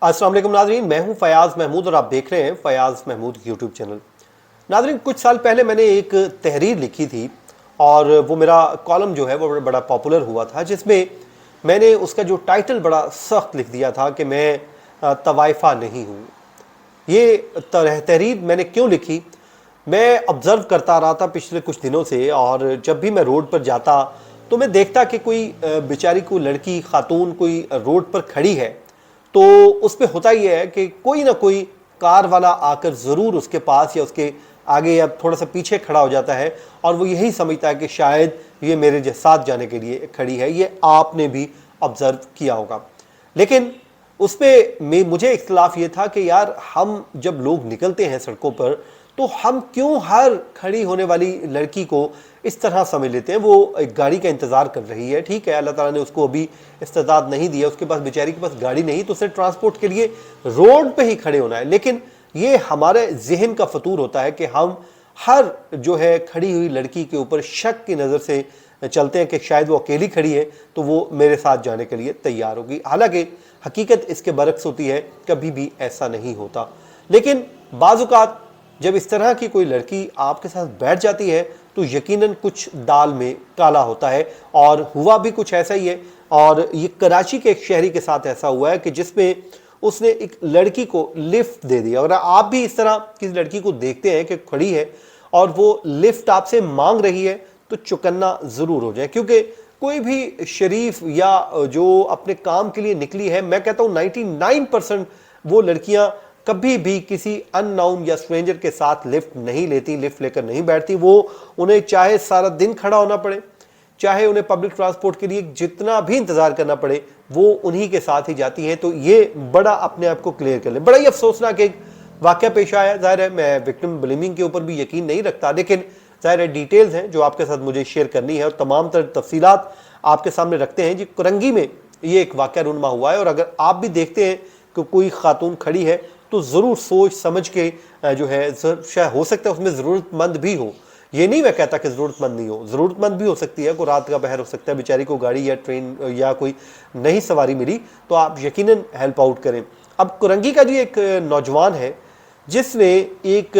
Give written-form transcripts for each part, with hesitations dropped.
अस्सलाम वालेकुम नाजरीन, मैं हूं फयाज महमूद और आप देख रहे हैं फयाज महमूद यूट्यूब चैनल। नाजरीन, कुछ साल पहले मैंने एक तहरीर लिखी थी और वो मेरा कॉलम जो है वो बड़ा पॉपुलर हुआ था, जिसमें मैंने उसका जो टाइटल बड़ा सख्त लिख दिया था कि मैं तवाइफा नहीं हूँ। ये तहरीर मैंने क्यों लिखी? मैं ऑब्ज़र्व करता रहा था पिछले कुछ दिनों से, और जब भी मैं रोड पर जाता तो मैं देखता कि कोई बेचारी कोई लड़की खातून कोई रोड पर खड़ी है, तो उस पे होता ही है कि कोई ना कोई कार वाला आकर ज़रूर उसके पास या उसके आगे या थोड़ा सा पीछे खड़ा हो जाता है, और वो यही समझता है कि शायद ये मेरे साथ जाने के लिए खड़ी है। ये आपने भी ऑब्ज़र्व किया होगा। लेकिन उस पे मुझे इख्तिलाफ ये था कि यार, हम जब लोग निकलते हैं सड़कों पर तो हम क्यों हर खड़ी होने वाली लड़की को इस तरह समझ लेते हैं? वो एक गाड़ी का इंतज़ार कर रही है, ठीक है, अल्लाह ताला ने उसको अभी इस्तेदाद नहीं दिया, उसके पास बेचारी के पास गाड़ी नहीं, तो उसे ट्रांसपोर्ट के लिए रोड पे ही खड़े होना है। लेकिन ये हमारे जहन का फतूर होता है कि हम हर जो है खड़ी हुई लड़की के ऊपर शक की नज़र से चलते हैं कि शायद वो अकेली खड़ी है तो वो मेरे साथ जाने के लिए तैयार होगी। हालांकि हकीकत इसके बरक्स होती है, कभी भी ऐसा नहीं होता। लेकिन बाज़ औक़ात जब इस तरह की कोई लड़की आपके साथ बैठ जाती है तो यकीनन कुछ दाल में काला होता है, और हुआ भी कुछ ऐसा ही है। और ये कराची के एक शहरी के साथ ऐसा हुआ है कि जिसमें उसने एक लड़की को लिफ्ट दे दिया। और आप भी इस तरह किसी लड़की को देखते हैं कि खड़ी है और वो लिफ्ट आपसे मांग रही है, तो चौकन्ना ज़रूर हो जाए, क्योंकि कोई भी शरीफ या जो अपने काम के लिए निकली है, मैं कहता हूँ 99% वो लड़कियां कभी भी किसी अननोन या स्ट्रेंजर के साथ लिफ्ट नहीं लेती, लिफ्ट लेकर नहीं बैठती। वो उन्हें चाहे सारा दिन खड़ा होना पड़े, चाहे उन्हें पब्लिक ट्रांसपोर्ट के लिए जितना भी इंतजार करना पड़े, वो उन्हीं के साथ ही जाती हैं। तो ये बड़ा अपने आप को क्लियर कर लें। बड़ा ही अफसोसनाक एक वाक़या पेश आया। ज़ाहिर है मैं विक्टिम ब्लेमिंग के ऊपर भी यकीन नहीं रखता, लेकिन ज़ाहिर है डिटेल्स हैं जो आपके साथ मुझे शेयर करनी है और तमाम तर तफसीलात आपके सामने रखते हैं। जी, कुरंगी में ये एक वाक़या रूनमा हुआ है, और अगर आप भी देखते हैं कि कोई खातून खड़ी है तो ज़रूर सोच समझ के जो है, शायद हो सकता है उसमें ज़रूरतमंद भी हो। ये नहीं मैं कहता कि ज़रूरतमंद नहीं हो, ज़रूरतमंद भी हो सकती है, कोई रात का पहर हो सकता है, बेचारी को गाड़ी या ट्रेन या कोई नई सवारी मिली, तो आप यकीनन हेल्प आउट करें। अब कुरंगी का जी एक नौजवान है जिसने एक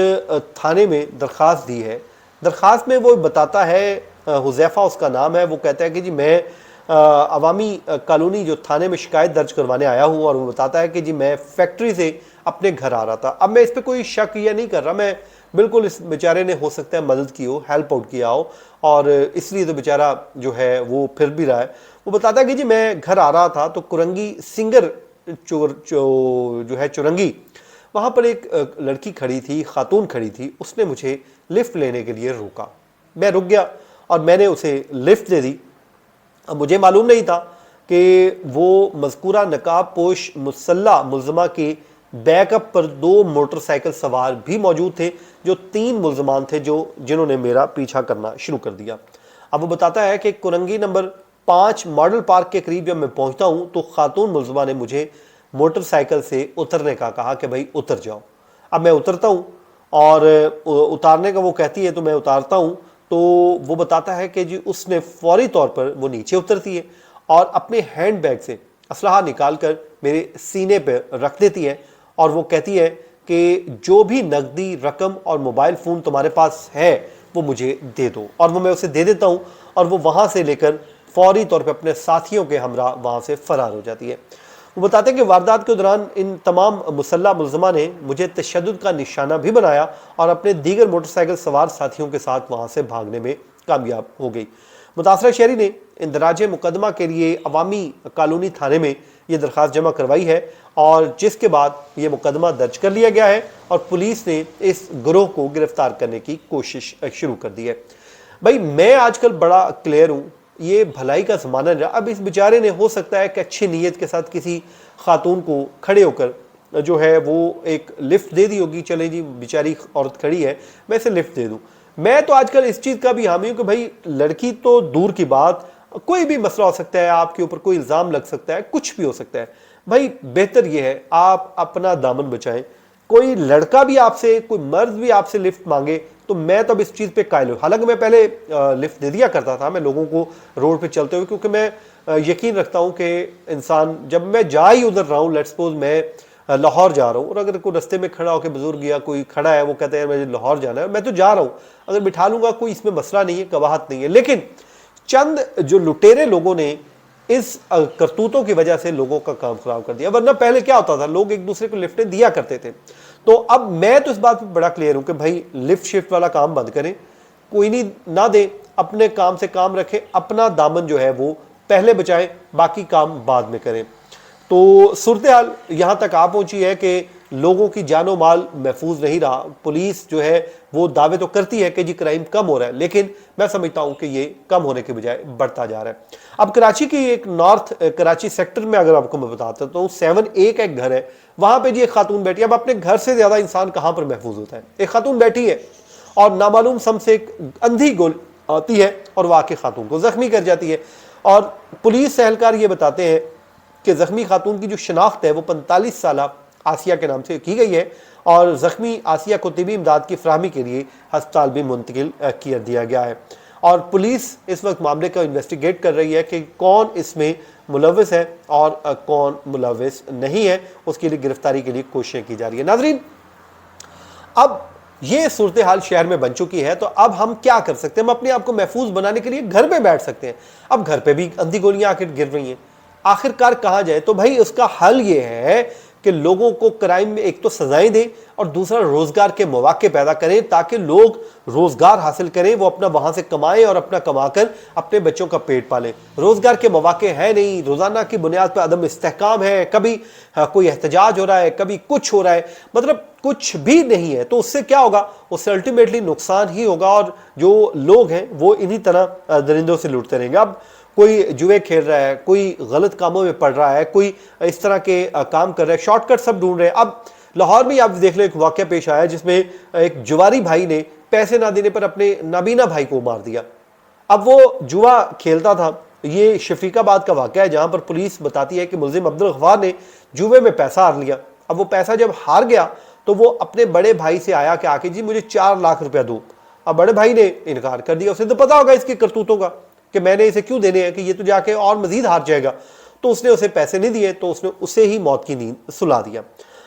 थाने में दरख्वास्त दी है। दरख्वास्त में वो बताता है, हुज़ैफ़ा उसका नाम है, वो कहता है कि जी मैं अवामी कॉलोनी जो थाने में शिकायत दर्ज करवाने आया हूँ, और वो बताता है कि जी मैं फैक्ट्री से अपने घर आ रहा था। अब मैं इस पर कोई शक या नहीं कर रहा, मैं बिल्कुल इस बेचारे ने हो सकता है मदद की हो, हेल्प आउट किया हो, और इसलिए तो बेचारा जो है वो फिर भी रहा है। वो बताता है कि जी मैं घर आ रहा था तो कुरंगी सिंगर जो है चुरंगी, वहाँ पर एक लड़की खड़ी थी, खातून खड़ी थी, उसने मुझे लिफ्ट लेने के लिए रोका। मैं रुक गया और मैंने उसे लिफ्ट दे दी। अब मुझे मालूम नहीं था कि वो मज़कूरा नकाब पोश मुसल्ला मुल्ज़मा के बैकअप पर 2 मोटरसाइकिल सवार भी मौजूद थे, जो 3 मुल्ज़मान थे जिन्होंने मेरा पीछा करना शुरू कर दिया। अब वो बताता है कि कुरंगी नंबर 5 मॉडल पार्क के करीब जब मैं पहुंचता हूं तो खातून मुल्ज़मा ने मुझे मोटरसाइकिल से उतरने का कहा कि भाई उतर जाओ। अब मैं उतरता हूं, और उतारने का वो कहती है तो मैं उतारता हूं, तो वो बताता है कि जी उसने फौरी तौर पर वो नीचे उतरती है और अपने हैंड बैग से असलहा निकाल कर मेरे सीने पर रख देती है, और वो कहती है कि जो भी नकदी रकम और मोबाइल फ़ोन तुम्हारे पास है वो मुझे दे दो। और वो मैं उसे दे देता हूँ, और वो वहाँ से लेकर फौरी तौर पे अपने साथियों के हमरा वहाँ से फ़रार हो जाती है। वो बताते हैं कि वारदात के दौरान इन तमाम मुसल्ला मुल्ज़मा ने मुझे तशद्दुद का निशाना भी बनाया और अपने दीगर मोटरसाइकिल सवार साथियों के साथ वहाँ से भागने में कामयाब हो गई। मुतासरा शहरी ने इंदराज मुकदमा के लिए अवामी कॉलोनी थाने में ये दरख्वास्त जमा करवाई है, और जिसके बाद ये मुकदमा दर्ज कर लिया गया है और पुलिस ने इस गिरोह को गिरफ्तार करने की कोशिश शुरू कर दी है। भाई, मैं आजकल बड़ा क्लियर हूँ, ये भलाई का ज़माना रहा। अब इस बेचारे ने हो सकता है कि अच्छी नीयत के साथ किसी खातून को खड़े होकर जो है वो एक लिफ्ट दे दी होगी, चले जी बेचारी औरत खड़ी है, मैं इसे लिफ्ट दे दूँ। मैं तो आजकल इस चीज़ का भी हामी हूँ कि भाई, लड़की तो दूर की बात, कोई भी मसला हो सकता है, आपके ऊपर कोई इल्ज़ाम लग सकता है, कुछ भी हो सकता है। भाई, बेहतर ये है आप अपना दामन बचाएं। कोई लड़का भी आपसे, कोई मर्द भी आपसे लिफ्ट मांगे तो मैं तो अब इस चीज़ पे कायल हूँ। हालांकि मैं पहले लिफ्ट दे दिया करता था मैं लोगों को रोड पे चलते हुए, क्योंकि मैं यकीन रखता हूँ कि इंसान, जब मैं जा ही उधर रहा हूँ, लेट्स सपोज मैं لاہور جا رہا ہوں، اور اگر کوئی رستے میں کھڑا ہو کے بزرگ یا کوئی کھڑا ہے وہ کہتا ہے مجھے لاہور جانا ہے، میں تو جا رہا ہوں، اگر بٹھا لوں گا کوئی اس میں مسئلہ نہیں ہے، قباحت نہیں ہے. لیکن چند جو لٹیرے لوگوں نے اس کرتوتوں کی وجہ سے لوگوں کا کام خراب کر دیا. ورنہ پہلے کیا ہوتا تھا، لوگ ایک دوسرے کو لفٹیں دیا کرتے تھے. تو اب میں تو اس بات پہ بڑا کلیئر ہوں کہ بھائی لفٹ شفٹ والا کام بند کریں، کوئی نہیں نہ دیں، اپنے کام سے کام رکھیں، اپنا دامن جو ہے وہ پہلے بچائیں، باقی کام بعد میں کریں. تو صورتحال یہاں تک آ پہنچی ہے کہ لوگوں کی جان و مال محفوظ نہیں رہا. پولیس جو ہے وہ دعوے تو کرتی ہے کہ جی کرائم کم ہو رہا ہے، لیکن میں سمجھتا ہوں کہ یہ کم ہونے کے بجائے بڑھتا جا رہا ہے. اب کراچی کی ایک نارتھ کراچی سیکٹر میں اگر آپ کو میں بتاتا ہوں 7A کا ایک گھر ہے، وہاں پہ جی ایک خاتون بیٹھی ہے. اب اپنے گھر سے زیادہ انسان کہاں پر محفوظ ہوتا ہے؟ ایک خاتون بیٹھی ہے اور نامعلوم سم سے ایک اندھی گول آتی ہے اور وہ آ کے خاتون کو زخمی کر جاتی ہے. اور پولیس اہلکار یہ بتاتے ہیں کہ زخمی خاتون کی جو شناخت ہے وہ 45 سالہ آسیہ کے نام سے کی گئی ہے، اور زخمی آسیہ کو طبی امداد کی فراہمی کے لیے ہسپتال بھی منتقل کر دیا گیا ہے. اور پولیس اس وقت معاملے کا انویسٹیگیٹ کر رہی ہے کہ کون اس میں ملوث ہے اور کون ملوث نہیں ہے، اس کے لیے گرفتاری کے لیے کوششیں کی جا رہی ہے. ناظرین، اب یہ صورتحال شہر میں بن چکی ہے، تو اب ہم کیا کر سکتے ہیں؟ ہم اپنے آپ کو محفوظ بنانے کے لیے گھر پہ بیٹھ سکتے ہیں. اب گھر پہ بھی اندھی گولیاں آخر گر رہی ہیں، آخر کار کہاں جائے؟ تو بھائی اس کا حل یہ ہے کہ لوگوں کو کرائم میں ایک تو سزائیں دیں اور دوسرا روزگار کے مواقع پیدا کریں، تاکہ لوگ روزگار حاصل کریں، وہ اپنا وہاں سے کمائیں اور اپنا کما کر اپنے بچوں کا پیٹ پالیں. روزگار کے مواقع ہے نہیں، روزانہ کی بنیاد پر عدم استحکام ہے، کبھی کوئی احتجاج ہو رہا ہے، کبھی کچھ ہو رہا ہے، مطلب کچھ بھی نہیں ہے. تو اس سے کیا ہوگا؟ اس سے الٹیمیٹلی نقصان ہی ہوگا، اور جو لوگ ہیں وہ انہی طرح درندوں سے لوٹتے رہیں گے. اب کوئی جوئے کھیل رہا ہے، کوئی غلط کاموں میں پڑ رہا ہے، کوئی اس طرح کے کام کر رہا ہے، شارٹ کٹ سب ڈھونڈ رہے ہیں. اب لاہور میں آپ دیکھ لو ایک واقعہ پیش آیا جس میں ایک جواری بھائی نے پیسے نہ دینے پر اپنے نابینا بھائی کو مار دیا. اب وہ جوا کھیلتا تھا. یہ شفیق آباد کا واقعہ ہے جہاں پر پولیس بتاتی ہے کہ ملزم عبدالغفار نے جوے میں پیسہ ہار لیا. اب وہ پیسہ جب ہار گیا تو وہ اپنے بڑے بھائی سے آیا کہ آکے جی مجھے 4 لاکھ روپیہ دو. اب بڑے بھائی نے انکار کر دیا. اسے تو پتا ہوگا اس کی کرتوتوں کا کہ میں نے اسے کیوں دینے ہیں، کہ یہ تو جا کے اور مزید ہار جائے گا. تو اس نے اسے پیسے نہیں دیے، تو اس نے اسے ہی موت کی نیند سلا دیا.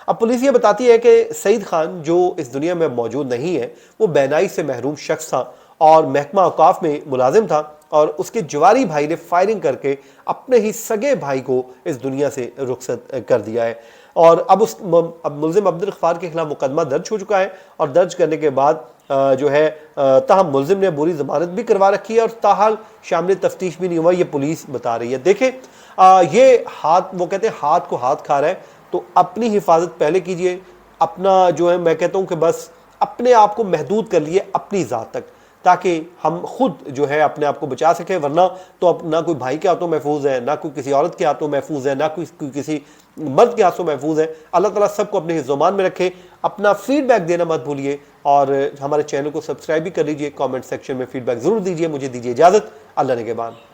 اب پولیس یہ بتاتی ہے کہ سعید خان جو اس دنیا میں موجود نہیں ہے، وہ بینائی سے محروم شخص تھا اور محکمہ اوقاف میں ملازم تھا، اور اس کے جواری بھائی نے فائرنگ کر کے اپنے ہی سگے بھائی کو اس دنیا سے رخصت کر دیا ہے. اور اب ملزم عبدالغفار کے خلاف مقدمہ درج ہو چکا ہے، اور درج کرنے کے بعد جو ہے تاہم ملزم نے بری ضمانت بھی کروا رکھی ہے، اور تاحال شامل تفتیش بھی نہیں ہوا، یہ پولیس بتا رہی ہے. دیکھیں یہ ہاتھ، وہ کہتے ہیں ہاتھ کو ہاتھ کھا رہا ہے، تو اپنی حفاظت پہلے کیجئے. اپنا جو ہے میں کہتا ہوں کہ بس اپنے آپ کو محدود کر لیے اپنی ذات تک، تاکہ ہم خود جو ہے اپنے آپ کو بچا سکیں. ورنہ تو نہ کوئی بھائی کے ہاتھوں محفوظ ہے، نہ کوئی کسی عورت کے ہاتھوں محفوظ ہے، نہ کوئی کسی مرد کے ہاتھوں محفوظ ہے. اللہ تعالیٰ سب کو اپنے حفظ و امان میں رکھے. اپنا فیڈ بیک دینا مت بھولیے، اور ہمارے چینل کو سبسکرائب بھی کر لیجئے. کامنٹ سیکشن میں فیڈ بیک ضرور دیجئے. مجھے دیجئے اجازت. اللہ نگہبان.